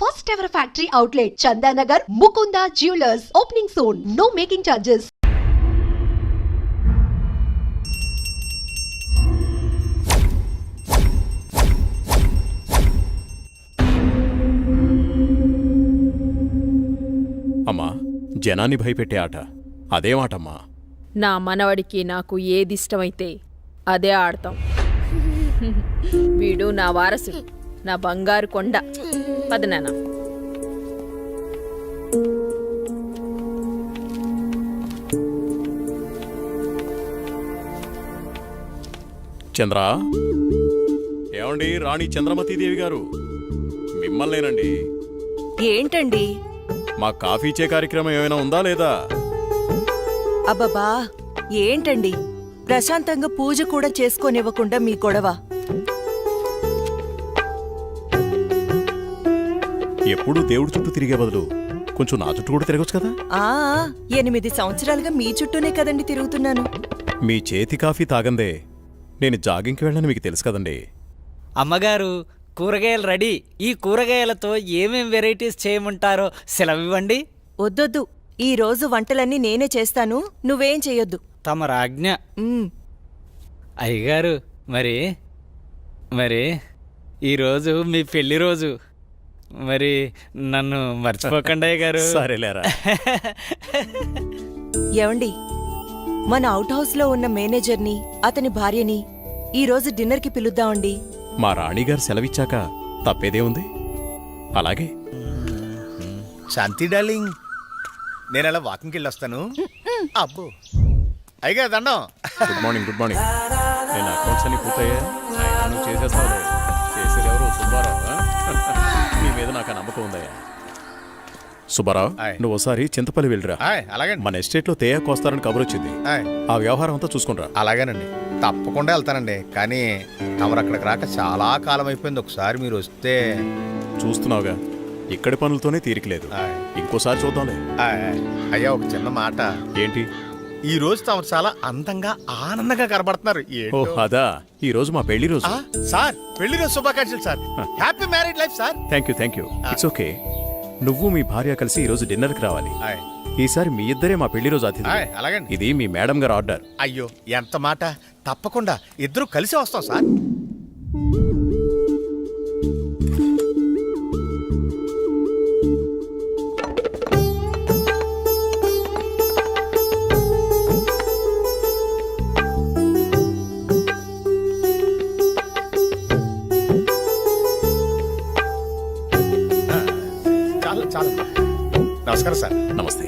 first ever factory outlet, Chandanagar, Mukunda Jewelers, opening soon. No making charges. అమ్మా, జనాన్ని భయపెట్టే ఆట అదేమాటమ్మా? నా మనవడికి నాకు ఏదిష్టమైతే అదే ఆడతాం. వీడు నా వారసుడు, నా బంగారు కొండ. పదనాన్న. చంద్ర, ఏమండి? రాణి చంద్రమతీదేవి గారు మిమ్మల్నేనండి. ఏంటండి? మా కాఫీ ఇచ్చే కార్యక్రమం ఏమైనా ఉందా లేదా? అబ్బబ్బా, ఏంటండి ప్రశాంతంగా పూజ కూడా చేసుకోనివ్వకుండా మీ గొడవ? ఎప్పుడూ దేవుడి చుట్టూ తిరిగే బదులు కొంచెం నా చుట్టూ కూడా తిరగచ్చు కదా? 8 సంవత్సరాలుగా మీ చుట్టూనే కదండి తిరుగుతున్నాను. మీ చేతి కాఫీ తాగందే నేను జాగింగ్కి వెళ్ళని మీకు తెలుసు కదండి. అమ్మగారు, కూరగాయలు రెడీ. ఈ కూరగాయలతో ఏమేం వెరైటీస్ చేయమంటారో సెలవివ్వండి. వద్దొద్దు, ఈ రోజు వంటలన్నీ నేనే చేస్తాను, నువ్వేం చెయ్యొద్దు. తమ రాజ్ఞ. ఉమ్, అయ్యగారు, మరి ఈరోజు మీ పెళ్లి రోజు. మరి నన్ను మర్చిపోకండి అయ్యగారు. సరేలేరా. ఏవండి, మన అవుట్ హౌస్ లో ఉన్న మేనేజర్ని, అతని భార్యని ఈ రోజు డిన్నర్కి పిలుద్దామండి. మా రాణిగారు సెలవిచ్చాక తప్పేదే ఉంది. అలాగే. శాంతి డార్లింగ్, నేను అలా వాకింగ్కి వెళ్ళొస్తాను. అబ్బో అయ్యగా దండం. Good morning. Good morning. నేను అకౌంట్స్ అన్ని పూర్తయ్యా? నువ్వు చేసేస్తావు. చేసేది ఎవరు? సుబ్బారావు. నీ మీద నాకు ఆ నమ్మకం ఉందయ్యా. సుబ్బారావు, నువ్వు ఒకసారి చింతపల్లి వెళ్ళిరా. అలాగే. మన ఎస్టేట్లో తేయాకు వస్తారని కబురు వచ్చింది. ఆ వ్యవహారం అంతా చూసుకుంటా. అలాగేనండి, తప్పకుండా వెళ్తానండి. కానీ తమరు అక్కడికి రాక చాలా కాలం అయిపోయింది. ఒకసారి మీరు వస్తే. చూస్తున్నావుగా, ఇక్కడి పనులతోనే తీరికలేదు. ఇంకోసారి చూద్దాంలే. అయ్యా, ఒక చిన్న మాట. ఏంటి? ఈ రోజు తమరు చాలా అందంగా ఆనందంగా కనబడుతున్నారు. అదా, ఈ రోజు మా పెళ్లి రోజు. సార్, పెళ్లి రోజు శుభాకాంక్షలు sir. Happy married life sir. Thank you. It's okay. నువ్వు మీ భార్య కలిసి ఈ రోజు డిన్నర్కి రావాలి. ఈసారి మీ ఇద్దరే మా పెళ్లి రోజు అతిథి. అలాగండి. ఇది మీ మేడం గారు ఆర్డర్. అయ్యో, ఎంత మాట. తప్పకుండా ఇద్దరు కలిసి వస్తాం సార్. చాలు. నమస్కారం సార్. నమస్తే.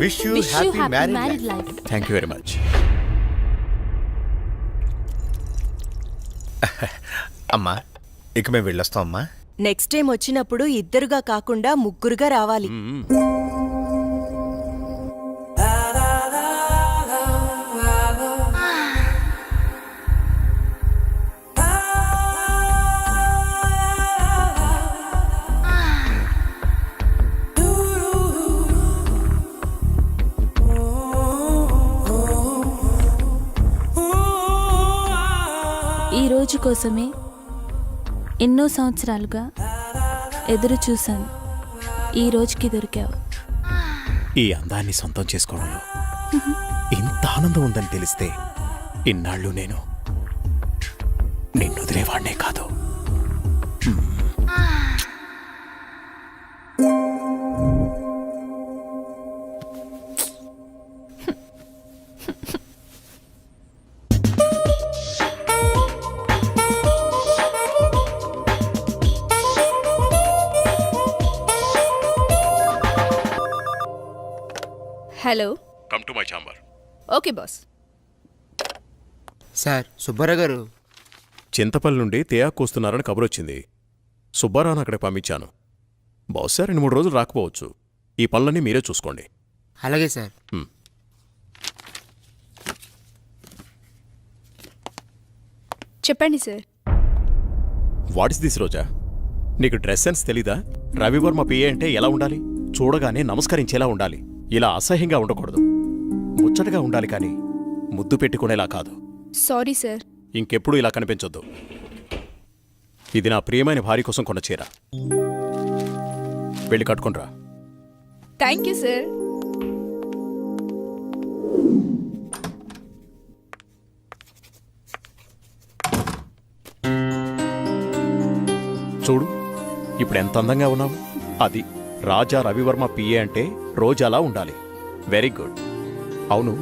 Wish you happy married life. Thank you very much. అమ్మా, ఇక మేము వెళ్ళొస్తాం అమ్మా. నెక్స్ట్ టైం వచ్చినప్పుడు ఇద్దరుగా కాకుండా ముగ్గురుగా రావాలి. ఈ రోజు కోసమే ఎన్నో సంవత్సరాలుగా ఎదురు చూశాను. ఈ రోజుకి దొరికావు. ఈ అందాన్ని సొంతం చేసుకోవడంలో ఇంత ఆనందం ఉందని తెలిస్తే ఇన్నాళ్ళు నేను నిన్ను వదిలేవాడినే కాదు. Hello. Come to my chamber. Okay boss. Sir, Subbarao గారు చింతపల్లి నుండి తేయాకు వస్తున్నారని కబురొచ్చింది. సుబ్బారావును అక్కడికి పంపించాను. బహుశా 2-3 రోజులు రాకపోవచ్చు. ఈ పనులన్నీ మీరే చూసుకోండి. అలాగే సార్. చెప్పండి సార్. వాట్ ఇస్ దిస్ రోజా? నీకు డ్రెస్ సెన్స్ తెలీదా? రవివర్మ పిఏ అంటే ఎలా ఉండాలి? చూడగానే నమస్కరించేలా ఉండాలి. ఇలా అసహ్యంగా ఉండకూడదు. ముచ్చటగా ఉండాలి, కానీ ముద్దు పెట్టుకునేలా కాదు. Sorry sir. ఇంకెప్పుడు ఇలా కనిపించొద్దు. ఇది నా ప్రియమైన భార్య కోసం కొన్న చీర. వెళ్ళి కట్టుకుంట్రా. Thank you sir. చూడు ఇప్పుడు ఎంత అందంగా ఉన్నావు. అది రాజా రవివర్మ పిఏ అంటే రోజాలా ఉండాలి. Very good. అవును,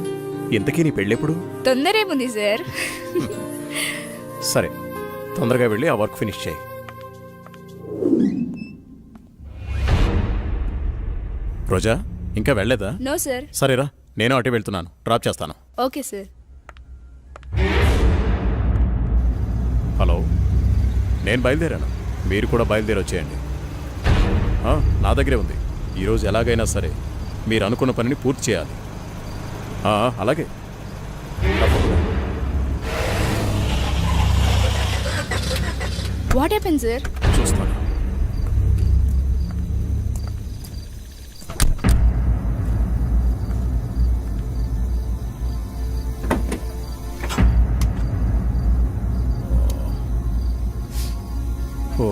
ఇంతకీ నీ పెళ్ళెప్పుడు? తొందరేముంది సార్. సరే, తొందరగా వెళ్ళి ఆ వర్క్ ఫినిష్ చేయి. రోజా ఇంకా వెళ్ళలేదా? No sir. సరేరా, నేను అటు వెళ్తున్నాను, డ్రాప్ చేస్తాను. Okay sir. హలో, నేను బయలుదేరాను, మీరు కూడా బయలుదేరి వచ్చేయండి. నా దగ్గరే ఉంది. ఈరోజు ఎలాగైనా సరే మీరు అనుకున్న పనిని పూర్తి చేయాలి. అలాగే తప్పకుండా. What happen sir? చూస్తాను. ఓ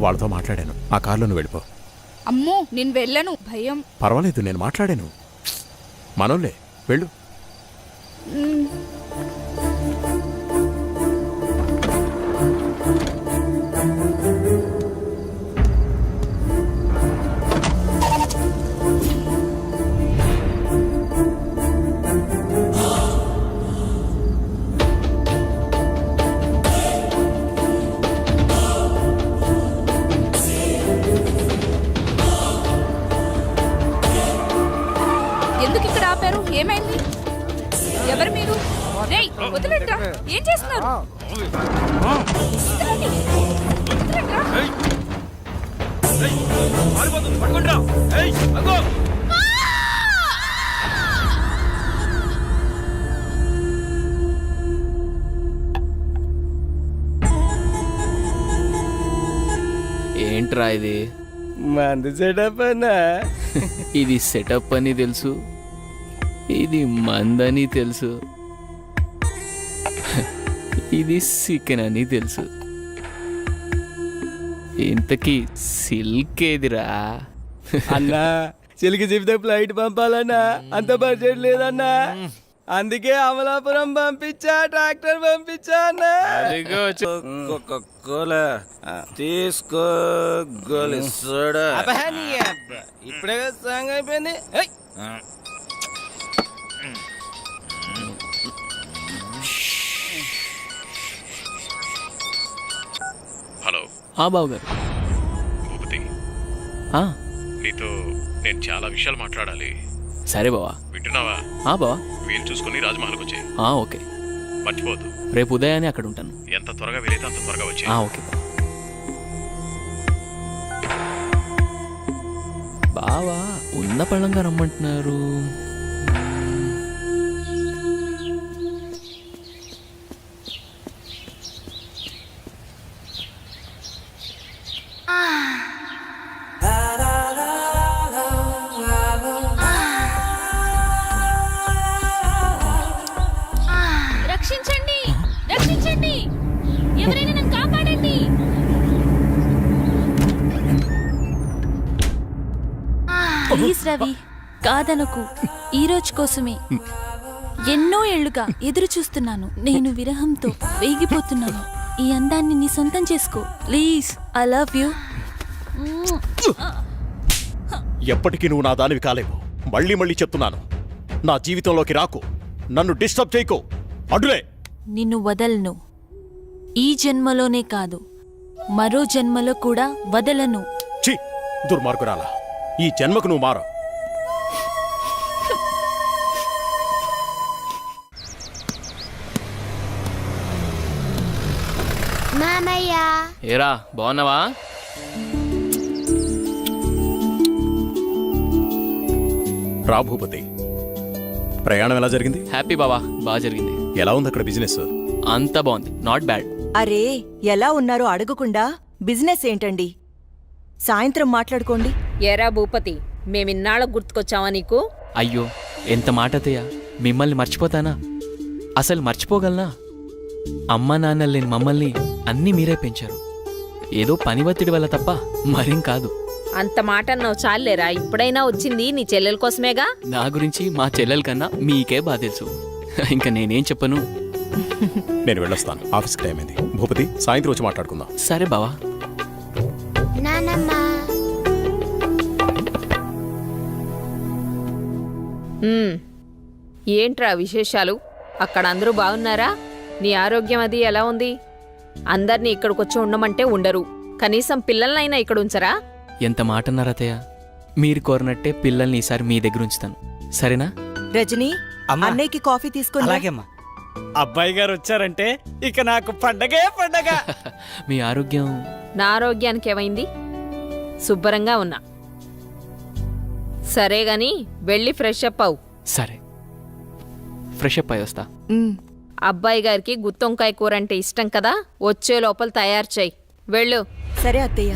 వాళ్ళతో మాట్లాడాను. ఆ కారులో నువ్వు వెళ్ళిపో. అమ్మో, నేను వెళ్ళను, భయం. పర్వాలేదు, నేను మాట్లాడాను. మనోళ్ళే, వెళ్ళు. ఎందుకు ఇక్కడ ఆపారు? ఏమైంది? ఎవరు మీరు? రేయ్, వదిలేంట్రా. ఏం చేస్తున్నారు? వదలండి. వదలండ్రా. ఏంట్రా ఇది? మంది సెటప్ అన్నా. ఇది సెటప్ అని తెలుసు, ఇది మందని తెలుసు, ఇది చికెన్ అని తెలుసు. ఇంతకీ సిల్క్ ఏదిరా? అన్నా చిలికి చెప్తే ఫ్లైట్ పంపాలన్నా, అంత బడ్జెట్ లేదన్నా. అందుకే అమలాపురం పంపించా, ట్రాక్టర్ పంపించా అన్నా. తీసుకో ఇప్పుడే సాంగ్ అయిపోయింది. హలో. బాబు గారు. భూపతి, నీతో నేను చాలా విషయాలు మాట్లాడాలి. సరే బావా. వింటున్నావా? బావా, వీలు చూసుకుని రాజమహల్కి వచ్చాయి. ఓకే. మర్చిపోద్దు. రేపు ఉదయాన్నే అక్కడ ఉంటాను. ఎంత త్వరగా వీలైతే అంత త్వరగా వచ్చాయి. ఓకే బావా. ఉన్న పళ్ళంగా రమ్మంటున్నారు. రక్షించండి, రక్షించండి, ఎవరైనా నన్ను కాపాడండి. ప్లీజ్ రవి, కాదనకు. ఈ రోజు కోసమే ఎన్నో ఏళ్లుగా ఎదురు చూస్తున్నాను. నేను విరహంతో వేగిపోతున్నాను. ఈ అందాన్ని నీ సొంతం చేసుకో ప్లీజ్. I love you. ఎప్పటికీ నువ్వు నా దానివి కాలేవు. మళ్ళీ మళ్ళీ చెప్తున్నాను, నా జీవితంలోకి రాకు, నన్ను డిస్టర్బ్ చేయకు. అడ్డులే. నిన్ను వదలను. ఈ జన్మలోనే కాదు, మరో జన్మలో కూడా వదలను. ఛీ, దుర్మార్గురాలా, ఈ జన్మకు నువ్వు మారు. మామయ్య, ఏరా, బాగున్నావా? రా భూపతి, ప్రయాణం ఎలా జరిగింది? హ్యాపీ బావా, బాగా జరిగింది. ఎలా ఉంది అక్కడ బిజినెస్? అంతా బాగుంది, నాట్ బ్యాడ్. అరే, ఎలా ఉన్నారో అడగకుండా బిజినెస్ ఏంటండి? సాయంత్రం మాట్లాడుకోండి. ఏరా భూపతి, మేమిన్నాళ్ళకు గుర్తుకొచ్చావా నీకు? అయ్యో ఎంత మాట అత్తయ్య, మిమ్మల్ని మర్చిపోతానా? అసలు మర్చిపోగలనా? అమ్మా నాన్న లేని మమ్మల్ని అన్నీ మీరే పెంచారు. ఏదో పని ఒత్తిడి వల్ల తప్ప మరేం కాదు. అంత మాట అన్నావు చాలేరా, ఇప్పుడైనా వచ్చింది నీ చెల్లెల కోసమేగా. నా గురించి మా చెల్లెల కన్నా మీకే బాధ తెలుసు. ఇంకా నేనేం చెప్పను. నేను వెళ్ళొస్తాను, ఆఫీస్కి టైం అయింది. భూపతి, సాయంత్రం వచ్చి మాట్లాడుకుందాం. సరే బావా. ఏంట్రా విశేషాలు? అక్కడ అందరూ బాగున్నారా? నీ ఆరోగ్యం అది ఎలా ఉంది? అందర్నీ ఇక్కడికొచ్చి ఉండమంటే ఉండరు, కనీసం పిల్లలనైనా ఇక్కడ ఉంచరా? ఎంత మాట అన్నారు అత్తయ్య. మీరు కోరినట్టే పిల్లల్ని ఈసారి మీ దగ్గర ఉంచుతాను, సరేనా? రజనీ, అమ్మా. అన్నయ్యకి కాఫీ తీసుకుని రా. అలాగేమ్మా. అబ్బాయి గారు వచ్చారంటే ఇక నాకు పండగే పండగ. మీ ఆరోగ్యం? నా ఆరోగ్యానికి ఏమైంది? శుభ్రంగా ఉన్నా. సరే గాని వెళ్ళి ఫ్రెష్ అప్ అవు. సరే, ఫ్రెష్ అప్ అయి వస్తా. ఉమ్. అబ్బాయి గారికి గుత్తొంకాయ కూర అంటే ఇష్టం కదా, వచ్చే లోపల తయారు చేయి. వెళ్ళు. సరే అత్తయ్య.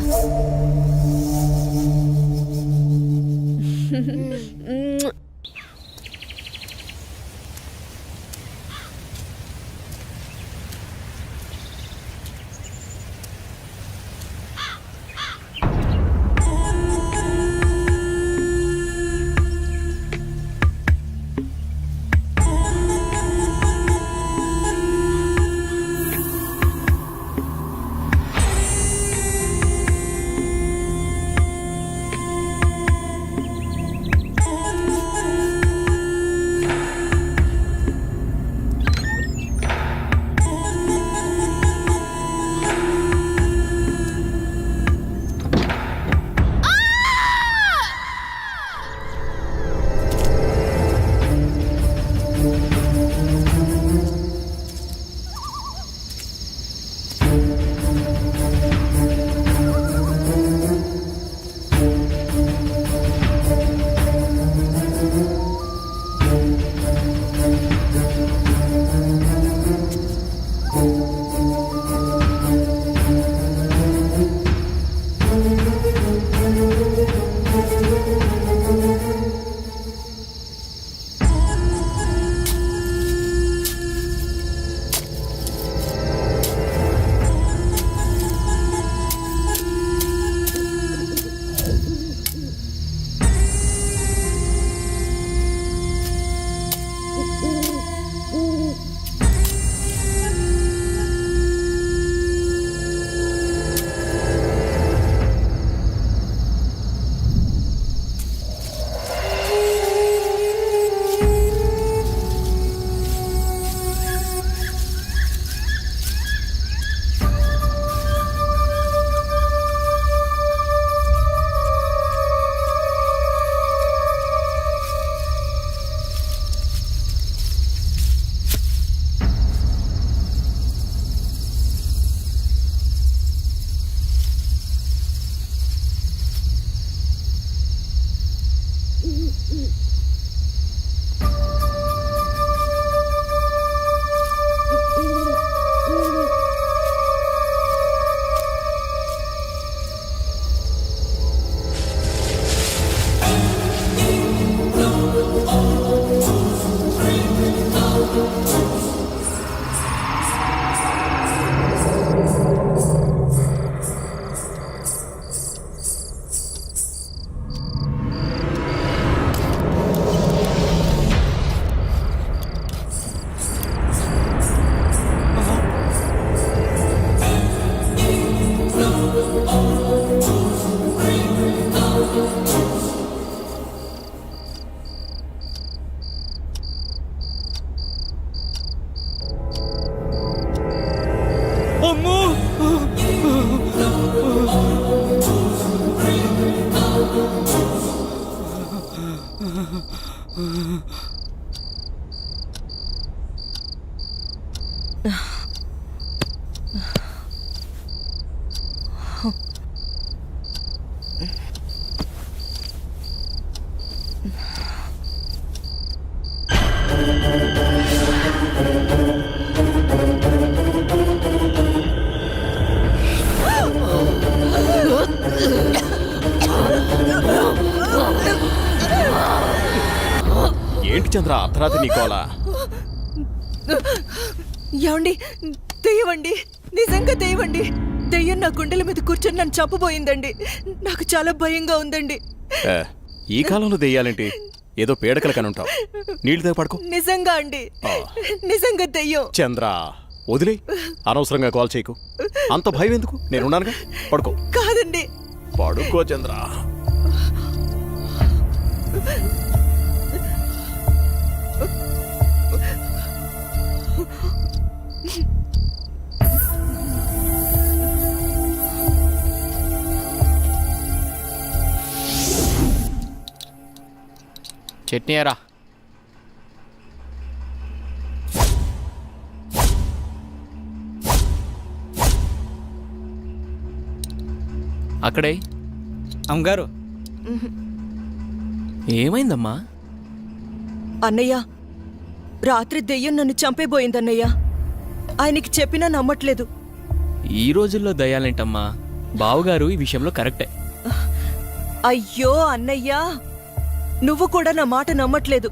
అమ్మో! ఏంటి చంద్ర అర్ధరాత్రి నీకోలా? ఏమండి, దెయ్యమండి, నిజంగా దెయ్యమండి. దెయ్యం నా గుండెల మీద కూర్చొని నన్ను చంపబోయిందండి. నాకు చాలా భయంగా ఉందండి. ఈ కాలంలో దెయ్యాలేంటి? ఏదో పేడకల కనుంటావు. నీళ్ళతో పడుకో. నిజంగా అండి, నిజంగా దెయ్యం. చంద్ర వదిలే, అనవసరంగా కాల్ చేయకు. అంత భయం ఎందుకు? నేనున్నానుగా, పడుకో. కాదండి, పడుకో చంద్ర. చట్నీ ఎరా. అక్కడే. అమ్మగారు, ఏమైందమ్మా? అన్నయ్య, రాత్రి దెయ్యం నన్ను చంపేబోయిందన్నయ్య. ఆయనకి చెప్పినా నమ్మట్లేదు. ఈ రోజుల్లో దయ్యాలేంటమ్మా? బావగారు ఈ విషయంలో కరెక్టే. అయ్యో అన్నయ్యా, నువ్వు కూడా నా మాట నమ్మట్లేదు.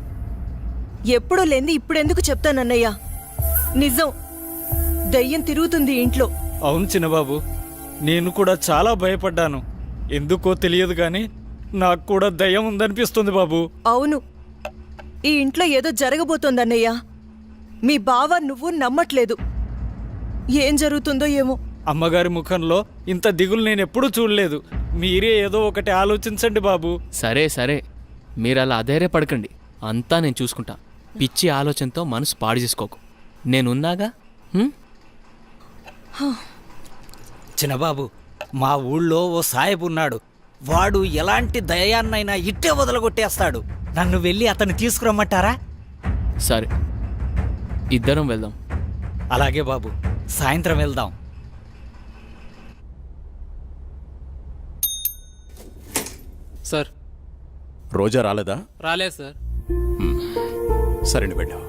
ఎప్పుడూ లేంది ఇప్పుడెందుకు చెప్తానన్నయ్యా? నిజం, దయ్యం తిరుగుతుంది ఇంట్లో. అవును చిన్నబాబు, నేను కూడా చాలా భయపడ్డాను. ఎందుకో తెలియదు కానీ నాకు కూడా దయ్యం ఉందనిపిస్తుంది బాబు. అవును, ఈ ఇంట్లో ఏదో జరగబోతోందన్నయ్యా. మీ బావ నువ్వు నమ్మట్లేదు. ఏం జరుగుతుందో ఏమో. అమ్మగారి ముఖంలో ఇంత దిగులు నేనెప్పుడూ చూడలేదు. మీరే ఏదో ఒకటి ఆలోచించండి బాబు. సరే సరే, మీరు అలా అధైర్యపడకండి. అంతా నేను చూసుకుంటా. పిచ్చి ఆలోచనతో మనసు పాడు చేసుకోకు. నేనున్నాగా. చిన్నబాబు, మా ఊళ్ళో ఓ సాహెబ్ ఉన్నాడు. వాడు ఎలాంటి దయాన్నైనా ఇట్టే వదలగొట్టేస్తాడు. నన్ను వెళ్ళి అతన్ని తీసుకురమ్మంటారా? సరే, ఇద్దరం వెళ్దాం. అలాగే బాబు, సాయంత్రం వెళ్దాం. సార్, రోజా రాలేదా? రాలేదు సార్. సరే, నువ్వు వెళ్ళావు.